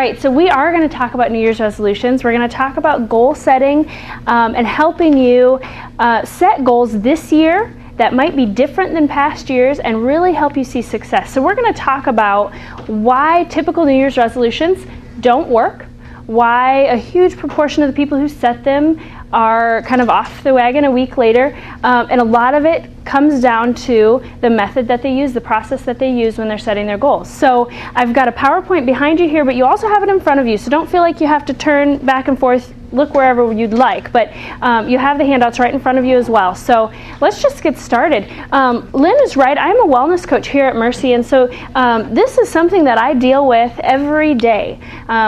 right, so we are going to talk about New Year's resolutions. We're going to talk about goal setting and helping you set goals this year that might be different than past years and really help you see success. So we're going to talk about why typical New Year's resolutions don't work, why a huge proportion of the people who set them are kind of off the wagon a week later, and a lot of it comes down to the method that they use, the process that they use when they're setting their goals. So I've got a PowerPoint behind you here, but you also have it in front of you, so don't feel like you have to turn back and forth, look wherever you'd like, but you have the handouts right in front of you as well. So let's just get started. Lynn is right, I'm a wellness coach here at Mercy, and so this is something that I deal with every day.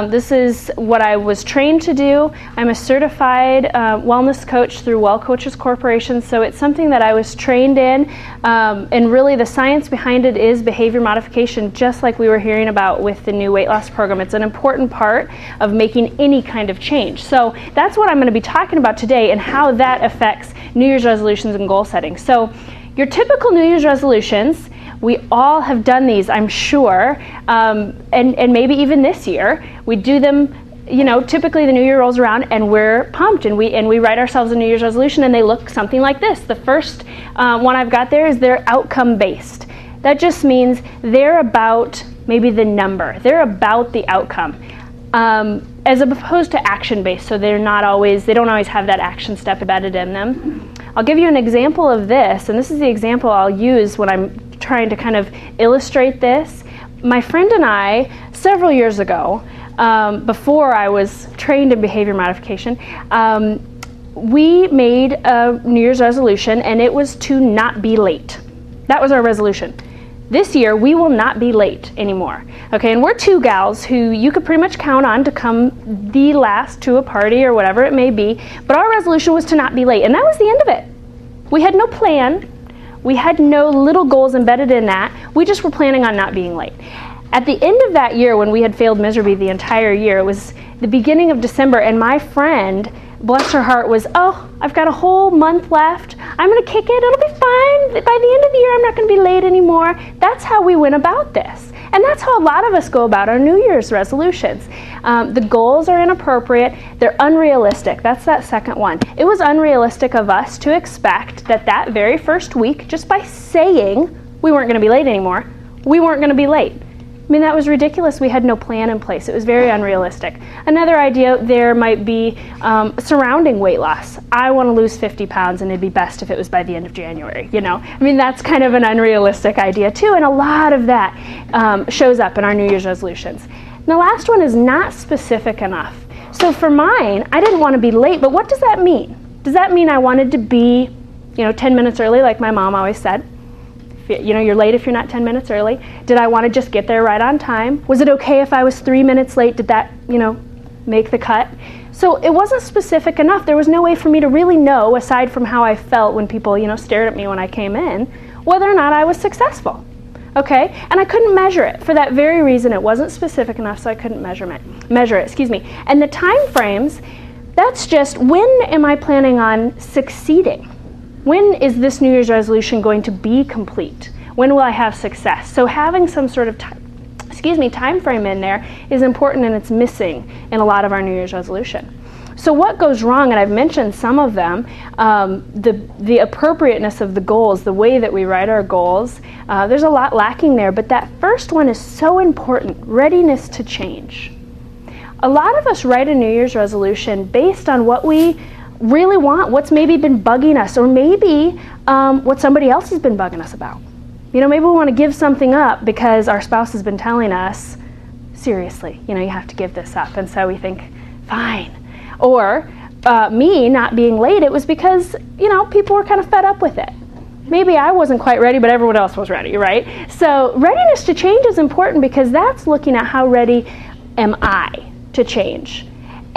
This is what I was trained to do. I'm a certified wellness coach through Well Coaches Corporation, so it's something that I was trained in, and really the science behind it is behavior modification, just like we were hearing about with the new weight loss program. It's an important part of making any kind of change. So that's what I'm going to be talking about today and how that affects New Year's resolutions and goal setting. So your typical New Year's resolutions, we all have done these, I'm sure, and maybe even this year. We do them, you know, typically the new year rolls around and we're pumped and we write ourselves a New Year's resolution and they look something like this. The first one I've got there is they're outcome based. That just means they're about maybe the number. They're about the outcome. As opposed to action-based, so they don't always have that action step embedded in them. I'll give you an example of this, and this is the example I'll use when I'm trying to kind of illustrate this. My friend and I, several years ago, before I was trained in behavior modification, we made a New Year's resolution, and it was to not be late. That was our resolution. This year, we will not be late anymore. Okay, and we're two gals who you could pretty much count on to come the last to a party or whatever it may be, but our resolution was to not be late, and that was the end of it. We had no plan. We had no little goals embedded in that. We just were planning on not being late. At the end of that year, when we had failed miserably the entire year, it was the beginning of December, and my friend, bless her heart, was, oh, I've got a whole month left. I'm going to kick it. It'll be fine. By the end of the year, I'm not going to be late anymore. That's how we went about this. And that's how a lot of us go about our New Year's resolutions. The goals are inappropriate. They're unrealistic. That's that second one. It was unrealistic of us to expect that very first week, just by saying we weren't going to be late anymore, we weren't going to be late. I mean, that was ridiculous. We had no plan in place. It was very unrealistic. Another idea there might be surrounding weight loss. I want to lose 50 pounds and it'd be best if it was by the end of January, you know? I mean, that's kind of an unrealistic idea too, and a lot of that shows up in our New Year's resolutions. And the last one is not specific enough. So for mine, I didn't want to be late, but what does that mean? Does that mean I wanted to be, 10 minutes early like my mom always said? You're late if you're not 10 minutes early. Did I want to just get there right on time? Was it okay if I was 3 minutes late? Did that, make the cut? So it wasn't specific enough. There was no way for me to really know, aside from how I felt when people, stared at me when I came in, whether or not I was successful. Okay? And I couldn't measure it. For that very reason, it wasn't specific enough, so I couldn't measure it. And the time frames, that's just, when am I planning on succeeding? When is this New Year's resolution going to be complete? When will I have success? So having some sort of time frame in there is important, and it's missing in a lot of our New Year's resolution. So what goes wrong, and I've mentioned some of them, the appropriateness of the goals, the way that we write our goals, there's a lot lacking there, but that first one is so important, readiness to change. A lot of us write a New Year's resolution based on what we really want, what's maybe been bugging us, or maybe what somebody else has been bugging us about. Maybe we want to give something up because our spouse has been telling us, seriously, you have to give this up, and so we think, fine. Or me not being late, it was because, people were kind of fed up with it. Maybe I wasn't quite ready, but everyone else was ready, right? So readiness to change is important because that's looking at how ready am I to change.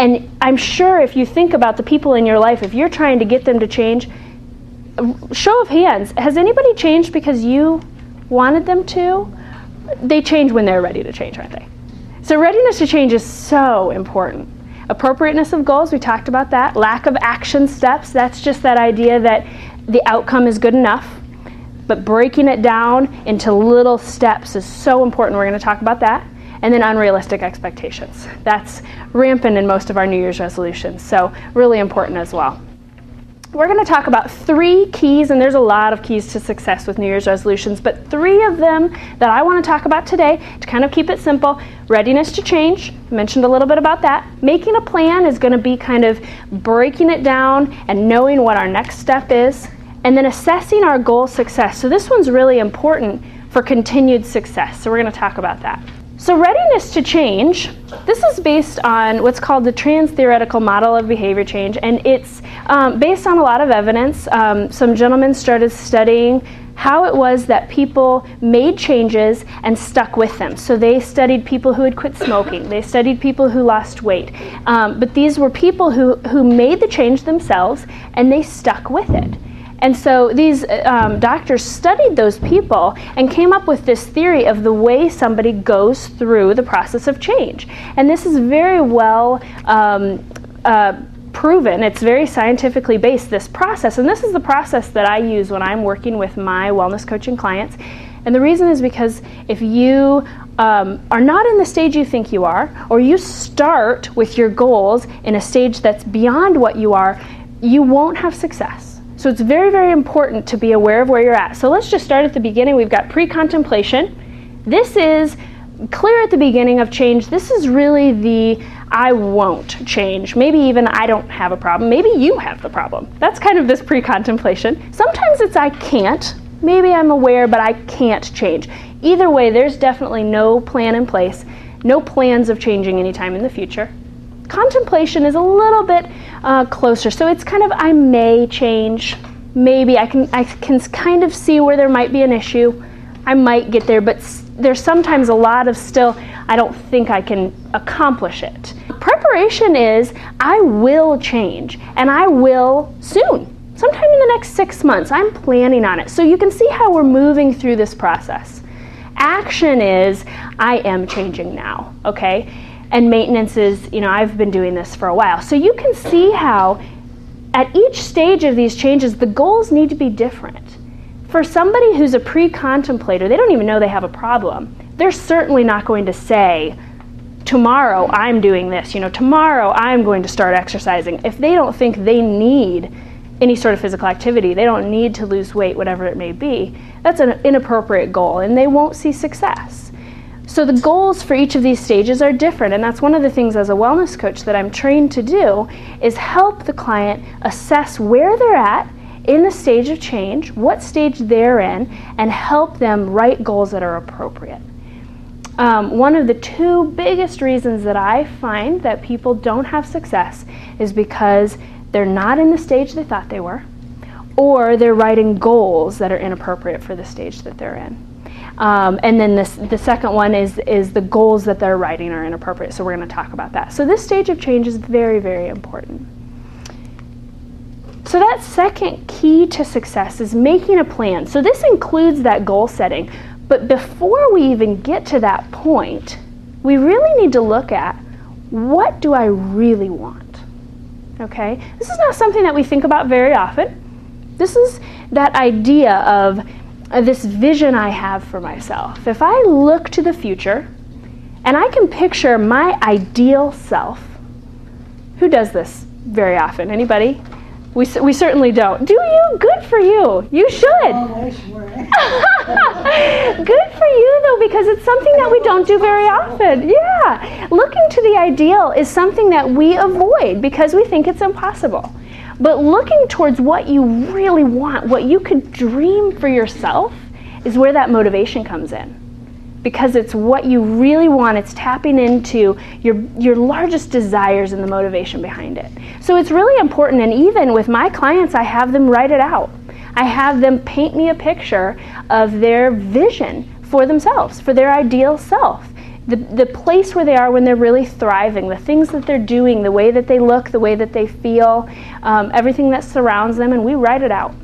And I'm sure if you think about the people in your life, if you're trying to get them to change, show of hands, has anybody changed because you wanted them to? They change when they're ready to change, aren't they? So readiness to change is so important. Appropriateness of goals, we talked about that. Lack of action steps, that's just that idea that the outcome is good enough, but breaking it down into little steps is so important. We're going to talk about that. And then unrealistic expectations. That's rampant in most of our New Year's resolutions, so really important as well. We're going to talk about 3 keys, and there's a lot of keys to success with New Year's resolutions, but 3 of them that I want to talk about today to kind of keep it simple. Readiness to change, I mentioned a little bit about that. Making a plan is going to be kind of breaking it down and knowing what our next step is, and then assessing our goal success. So this one's really important for continued success, so we're going to talk about that. So readiness to change, this is based on what's called the trans-theoretical model of behavior change, and it's based on a lot of evidence. Some gentlemen started studying how it was that people made changes and stuck with them. So they studied people who had quit smoking, they studied people who lost weight, but these were people who made the change themselves and they stuck with it. And so these doctors studied those people and came up with this theory of the way somebody goes through the process of change. And this is very well proven. It's very scientifically based, this process. And this is the process that I use when I'm working with my wellness coaching clients. And the reason is because if you are not in the stage you think you are, or you start with your goals in a stage that's beyond what you are, you won't have success. So it's very, very important to be aware of where you're at. So let's just start at the beginning. We've got pre-contemplation. This is clear at the beginning of change. This is really the I won't change. Maybe even I don't have a problem. Maybe you have the problem. That's kind of this pre-contemplation. Sometimes it's I can't. Maybe I'm aware, but I can't change. Either way, there's definitely no plan in place, no plans of changing anytime in the future. Contemplation is a little bit closer, so it's kind of I may change, maybe I can kind of see where there might be an issue, I might get there, but there's sometimes a lot of still I don't think I can accomplish it. Preparation is I will change, and I will soon, sometime in the next 6 months. I'm planning on it, so you can see how we're moving through this process. Action is I am changing now, okay? And maintenance is, I've been doing this for a while. So you can see how at each stage of these changes, the goals need to be different. For somebody who's a pre-contemplator, they don't even know they have a problem. They're certainly not going to say, tomorrow I'm doing this, tomorrow I'm going to start exercising. If they don't think they need any sort of physical activity, they don't need to lose weight, whatever it may be, that's an inappropriate goal and they won't see success. So the goals for each of these stages are different, and that's one of the things as a wellness coach that I'm trained to do is help the client assess where they're at in the stage of change, what stage they're in, and help them write goals that are appropriate. One of the 2 biggest reasons that I find that people don't have success is because they're not in the stage they thought they were, or they're writing goals that are inappropriate for the stage that they're in. And then the second one is the goals that they're writing are inappropriate, so we're going to talk about that. So this stage of change is very, very important. So that second key to success is making a plan. So this includes that goal setting, but before we even get to that point, we really need to look at what do I really want, okay? This is not something that we think about very often. This is that idea of this vision I have for myself. If I look to the future and I can picture my ideal self, who does this very often? Anybody? We certainly don't. Do you? Good for you. You should. Oh, sure. Good for you, though, because it's something that we don't do very often. Yeah. Looking to the ideal is something that we avoid because we think it's impossible. But looking towards what you really want, what you could dream for yourself, is where that motivation comes in. Because it's what you really want, it's tapping into your largest desires and the motivation behind it. So it's really important, and even with my clients, I have them write it out. I have them paint me a picture of their vision for themselves, for their ideal self. The place where they are when they're really thriving, the things that they're doing, the way that they look, the way that they feel, everything that surrounds them, and we write it out.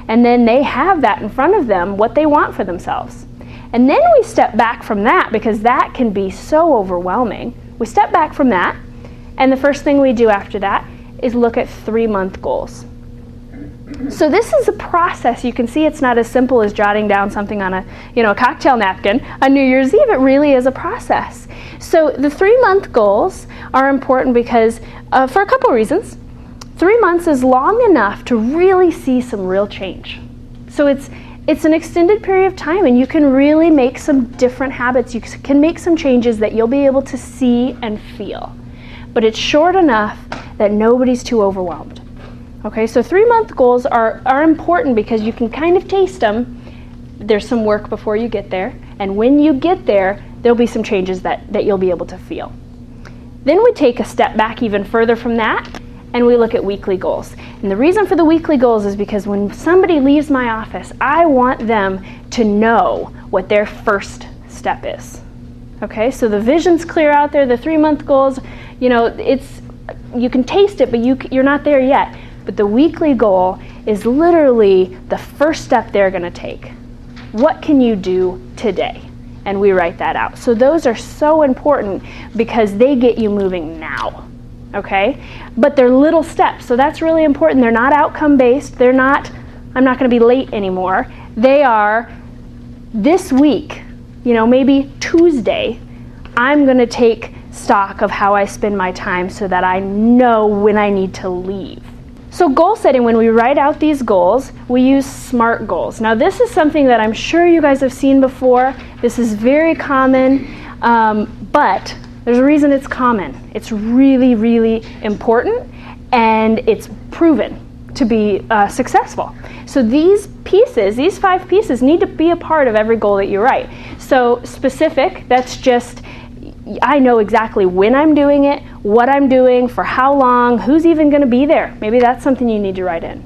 And then they have that in front of them, what they want for themselves. And then we step back from that, because that can be so overwhelming. We step back from that, and the first thing we do after that is look at 3-month goals. So this is a process. You can see it's not as simple as jotting down something on a cocktail napkin on New Year's Eve. It really is a process. So the 3-month goals are important because for a couple reasons. 3 months is long enough to really see some real change. So it's an extended period of time, and you can really make some different habits. You can make some changes that you'll be able to see and feel. But it's short enough that nobody's too overwhelmed. Okay, so 3-month goals are important because you can kind of taste them. There's some work before you get there, and when you get there, there'll be some changes that you'll be able to feel. Then we take a step back even further from that, and we look at weekly goals. And the reason for the weekly goals is because when somebody leaves my office, I want them to know what their first step is. Okay, so the vision's clear out there, the 3-month goals, you can taste it, but you're not there yet. But the weekly goal is literally the first step they're going to take. What can you do today? And we write that out. So those are so important because they get you moving now. Okay? But they're little steps. So that's really important. They're not outcome based. I'm not going to be late anymore. They are this week, maybe Tuesday, I'm going to take stock of how I spend my time so that I know when I need to leave. So goal setting, when we write out these goals, we use SMART goals. Now this is something that I'm sure you guys have seen before. This is very common, but there's a reason it's common. It's really, really important, and it's proven to be successful. So these 5 pieces need to be a part of every goal that you write. So specific, that's just, I know exactly when I'm doing it, what I'm doing, for how long, who's even going to be there. Maybe that's something you need to write in.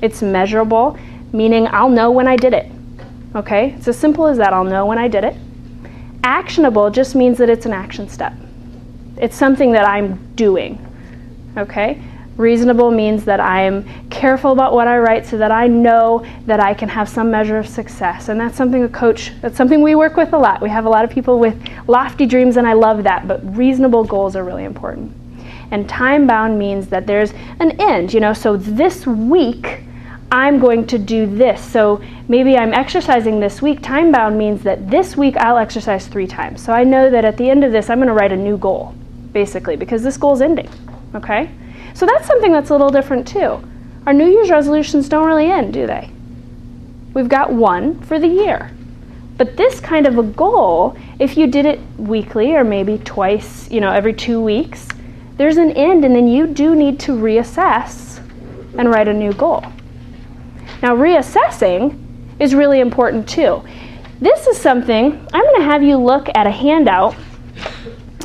It's measurable, meaning I'll know when I did it. Okay? It's as simple as that. I'll know when I did it. Actionable just means that it's an action step. It's something that I'm doing. Okay? Reasonable means that I'm careful about what I write so that I know that I can have some measure of success. And that's something that's something we work with a lot. We have a lot of people with lofty dreams, and I love that, but reasonable goals are really important. And time-bound means that there's an end, so this week I'm going to do this. So maybe I'm exercising this week. Time-bound means that this week I'll exercise 3 times. So I know that at the end of this I'm going to write a new goal, basically, because this goal's ending, okay? So that's something that's a little different too. Our New Year's resolutions don't really end, do they? We've got one for the year. But this kind of a goal, if you did it weekly or maybe twice, every 2 weeks, there's an end, and then you do need to reassess and write a new goal. Now reassessing is really important too. This is something, I'm going to have you look at a handout.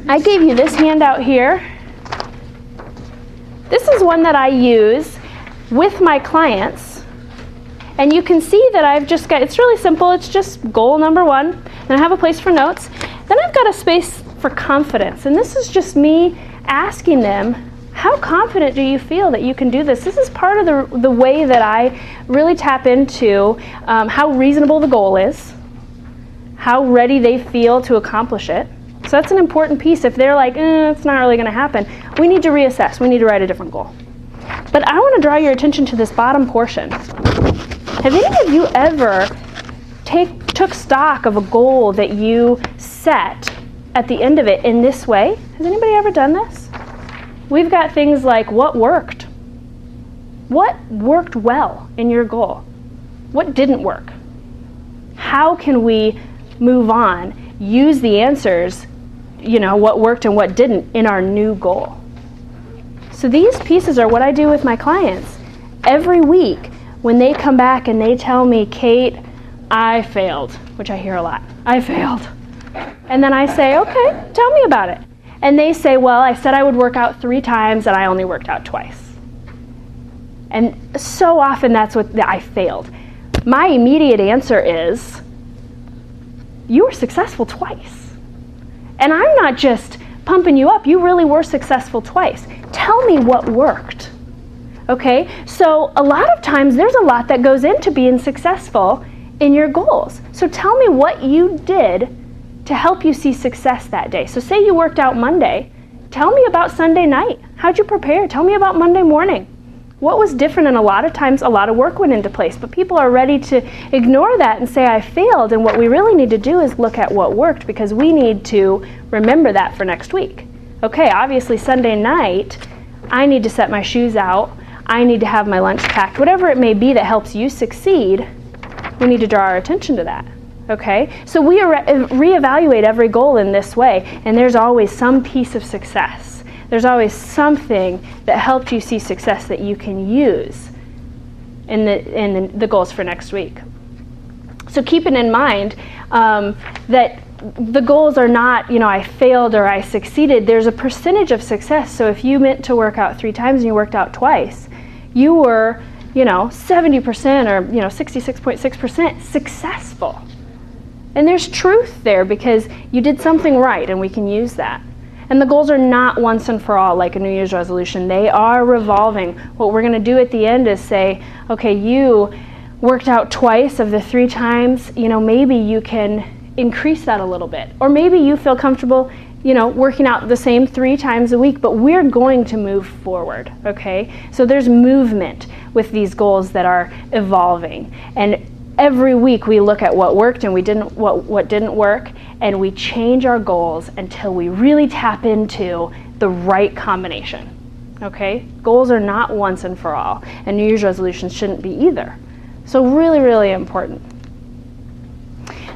I gave you this handout here. This is one that I use with my clients, and you can see that I've just got, it's really simple, it's just goal number 1, then I have a place for notes, then I've got a space for confidence, and this is just me asking them, how confident do you feel that you can do this? This is part of the way that I really tap into how reasonable the goal is, how ready they feel to accomplish it. So that's an important piece. If they're like, it's not really going to happen, we need to reassess. We need to write a different goal. But I want to draw your attention to this bottom portion. Have any of you ever took stock of a goal that you set at the end of it in this way? Has anybody ever done this? We've got things like what worked? What worked well in your goal? What didn't work? How can we move on? Use the answers, what worked and what didn't in our new goal. So these pieces are what I do with my clients. Every week when they come back and they tell me, Kate, I failed, which I hear a lot. I failed. And then I say, okay, tell me about it. And they say, well, I said I would work out 3 times and I only worked out twice. And so often that's what I failed. My immediate answer is, you were successful twice. And I'm not just pumping you up, you really were successful twice. Tell me what worked. Okay, so a lot of times there's a lot that goes into being successful in your goals. So tell me what you did to help you see success that day. So say you worked out Monday, tell me about Sunday night. How'd you prepare? Tell me about Monday morning. What was different? And a lot of times a lot of work went into place, but people are ready to ignore that and say, I failed. And what we really need to do is look at what worked, because we need to remember that for next week. Okay, obviously Sunday night, I need to set my shoes out. I need to have my lunch packed. Whatever it may be that helps you succeed, we need to draw our attention to that. Okay, so we reevaluate every goal in this way, and there's always some piece of success. There's always something that helped you see success that you can use in the goals for next week. So keeping in mind that the goals are not, I failed or I succeeded. There's a percentage of success. So if you meant to work out 3 times and you worked out twice, you were, 70% or, 66.6% successful. And there's truth there because you did something right, and we can use that. And the goals are not once and for all like a New Year's resolution. They are revolving. What we're going to do at the end is say, okay, you worked out twice of the 3 times, maybe you can increase that a little bit. Or maybe you feel comfortable, working out the same 3 times a week, but we're going to move forward, okay? So there's movement with these goals that are evolving. And every week we look at what worked and what didn't work, and we change our goals until we really tap into the right combination. Okay? Goals are not once and for all, and New Year's resolutions shouldn't be either. So really, really important.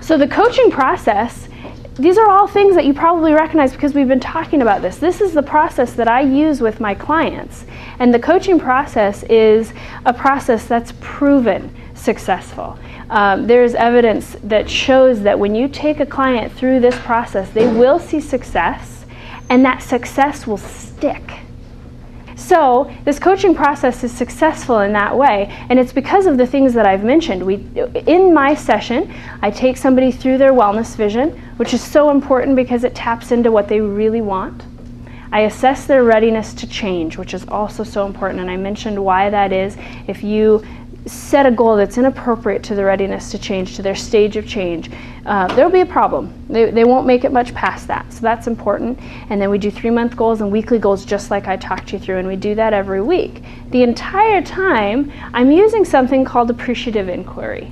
So the coaching process, these are all things that you probably recognize because we've been talking about this. This is the process that I use with my clients. And the coaching process is a process that's proven successful. There's evidence that shows that when you take a client through this process, they will see success, and that success will stick. So this coaching process is successful in that way, and it's because of the things that I've mentioned. In my session, I take somebody through their wellness vision, which is so important because it taps into what they really want. I assess their readiness to change, which is also so important, and I mentioned why that is. If you set a goal that's inappropriate to the readiness to change, to their stage of change, there'll be a problem. They won't make it much past that. So that's important. And then we do 3-month goals and weekly goals just like I talked you through, and we do that every week. The entire time, I'm using something called appreciative inquiry.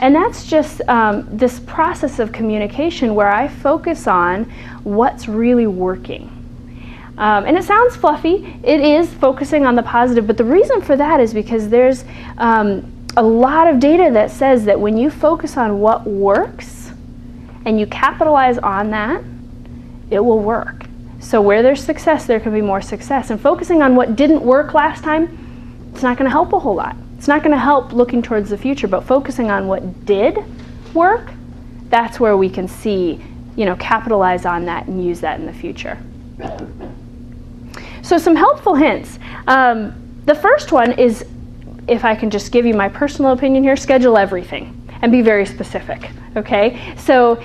And that's just this process of communication where I focus on what's really working. And it sounds fluffy. It is focusing on the positive, but the reason for that is because there's a lot of data that says that when you focus on what works and you capitalize on that, it will work. So where there's success, there can be more success. And focusing on what didn't work last time, it's not going to help a whole lot. It's not going to help looking towards the future, but focusing on what did work, that's where we can see, capitalize on that and use that in the future. So some helpful hints. The first one is, if I can just give you my personal opinion here, schedule everything and be very specific, okay? So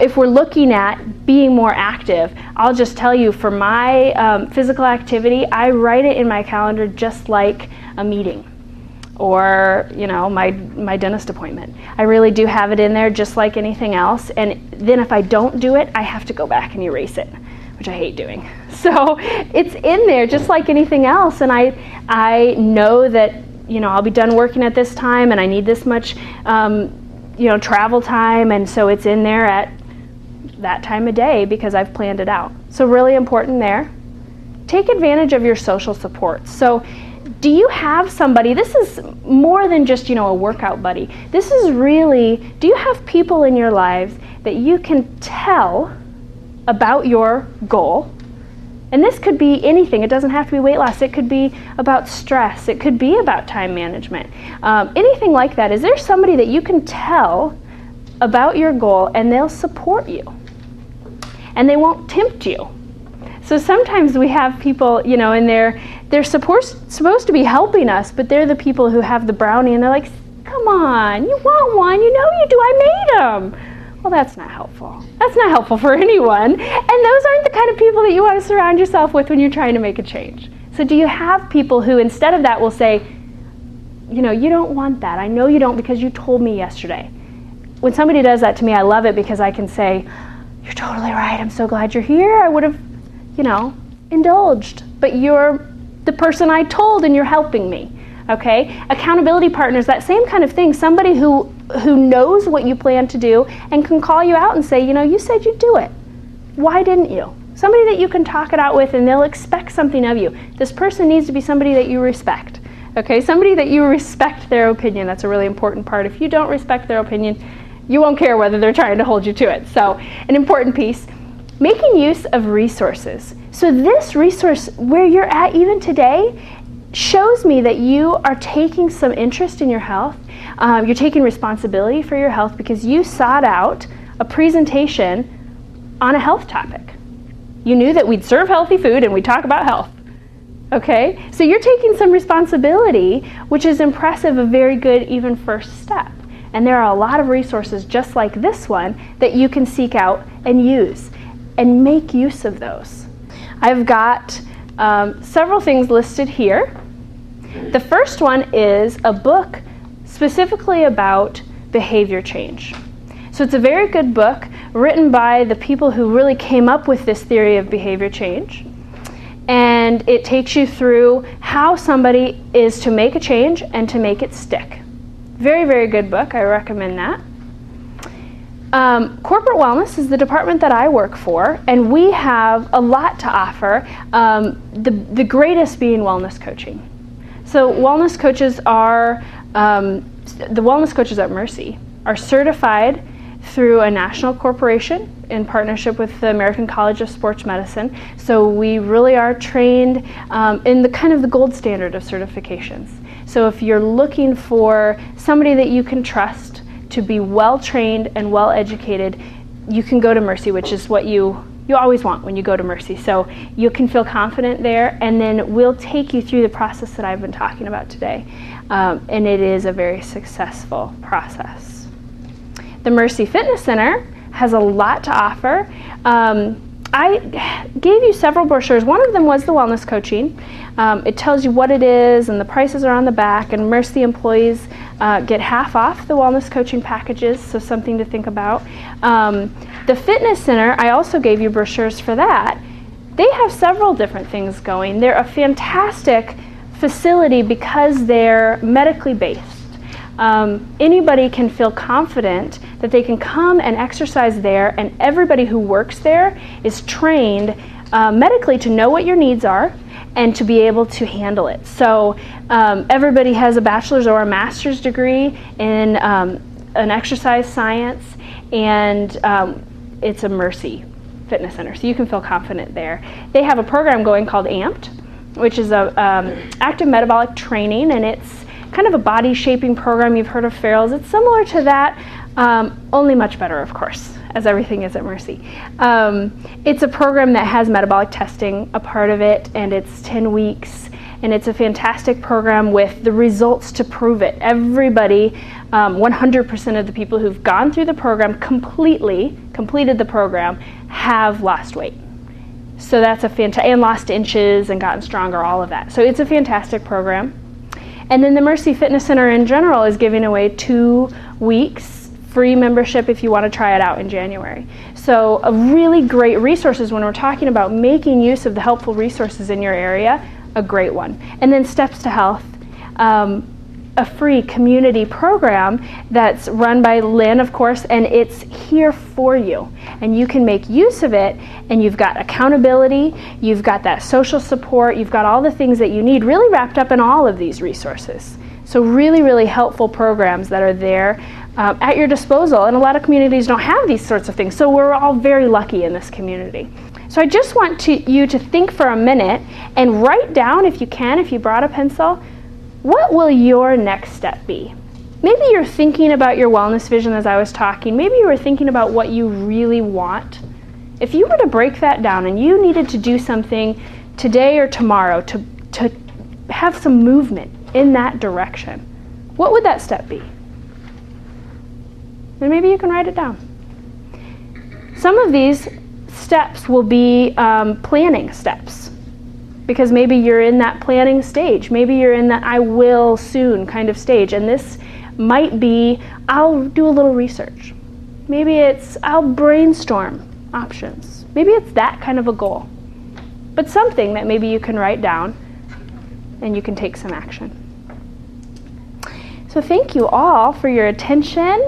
if we're looking at being more active, I'll just tell you for my physical activity, I write it in my calendar just like a meeting or my dentist appointment. I really do have it in there just like anything else, and then if I don't do it, I have to go back and erase it, which I hate doing. So it's in there just like anything else, and I know that I'll be done working at this time and I need this much travel time, and so it's in there at that time of day because I've planned it out. So really important there. Take advantage of your social support. So do you have somebody, this is more than just a workout buddy, this is really, do you have people in your lives that you can tell about your goal? And this could be anything. It doesn't have to be weight loss. It could be about stress. It could be about time management. Anything like that. Is there somebody that you can tell about your goal and they'll support you? And they won't tempt you. So sometimes we have people, and they're supposed to be helping us, but they're the people who have the brownie and they're like, come on, you want one? You know you do. I made them. Well, that's not helpful. That's not helpful for anyone. And those aren't the kind of people that you want to surround yourself with when you're trying to make a change. So do you have people who instead of that will say, you don't want that. I know you don't because you told me yesterday. When somebody does that to me, I love it because I can say, you're totally right. I'm so glad you're here. I would have, indulged. But you're the person I told and you're helping me. Okay? Accountability partners, that same kind of thing. Somebody who knows what you plan to do and can call you out and say, you know, you said you'd do it. Why didn't you? Somebody that you can talk it out with and they'll expect something of you. This person needs to be somebody that you respect. Okay? Somebody that you respect their opinion. That's a really important part. If you don't respect their opinion, you won't care whether they're trying to hold you to it. So, an important piece. Making use of resources. So this resource, where you're at even today, shows me that you are taking some interest in your health. You're taking responsibility for your health because you sought out a presentation on a health topic. You knew that we'd serve healthy food and we'd talk about health. Okay? So you're taking some responsibility, which is impressive, a very good even first step. And there are a lot of resources just like this one that you can seek out and use and make use of those. I've got several things listed here. The first one is a book specifically about behavior change. So it's a very good book written by the people who really came up with this theory of behavior change. And it takes you through how somebody is to make a change and to make it stick. Very, very good book. I recommend that. Corporate wellness is the department that I work for, and we have a lot to offer, the greatest being wellness coaching. So wellness coaches are, the wellness coaches at Mercy are certified through a national corporation in partnership with the American College of Sports Medicine. So we really are trained in the kind of the gold standard of certifications. So if you're looking for somebody that you can trust to be well trained and well educated, you can go to Mercy, which is what you always want when you go to Mercy. So you can feel confident there, and then we'll take you through the process that I've been talking about today. And it is a very successful process. The Mercy Fitness Center has a lot to offer. I gave you several brochures. One of them was the wellness coaching. It tells you what it is, and the prices are on the back, and Mercy employees get half off the wellness coaching packages, so something to think about. The Fitness Center, I also gave you brochures for that. They have several different things going. They're a fantastic facility because they're medically based. Anybody can feel confident that they can come and exercise there, and everybody who works there is trained medically to know what your needs are and to be able to handle it. So everybody has a bachelor's or a master's degree in an exercise science, and it's a Mercy Fitness Center, so you can feel confident there. They have a program going called AMPed, which is a active metabolic training, and it's kind of a body shaping program. You've heard of Farrell's. It's similar to that, only much better, of course, as everything is at Mercy. It's a program that has metabolic testing a part of it, and it's 10 weeks, and it's a fantastic program with the results to prove it. Everybody, 100% of the people who've gone through the program completed the program, have lost weight. So that's a fantastic, and lost inches and gotten stronger, all of that. So it's a fantastic program. And then the Mercy Fitness Center in general is giving away 2 weeks free membership if you want to try it out in January. So a really great resources when we're talking about making use of the helpful resources in your area, a great one. And then Steps to Health, a free community program that's run by Lynn, of course, and it's here for you. And you can make use of it, and you've got accountability, you've got that social support, you've got all the things that you need really wrapped up in all of these resources. So really, really helpful programs that are there at your disposal. And a lot of communities don't have these sorts of things, so we're all very lucky in this community. So I just want you to think for a minute and write down, if you can, if you brought a pencil, what will your next step be? Maybe you're thinking about your wellness vision as I was talking. Maybe you were thinking about what you really want. If you were to break that down and you needed to do something today or tomorrow to have some movement in that direction, what would that step be? And maybe you can write it down. Some of these steps will be planning steps, because maybe you're in that planning stage. Maybe you're in that I will soon kind of stage, and this might be I'll do a little research. Maybe it's I'll brainstorm options. Maybe it's that kind of a goal. But something that maybe you can write down and you can take some action. So thank you all for your attention.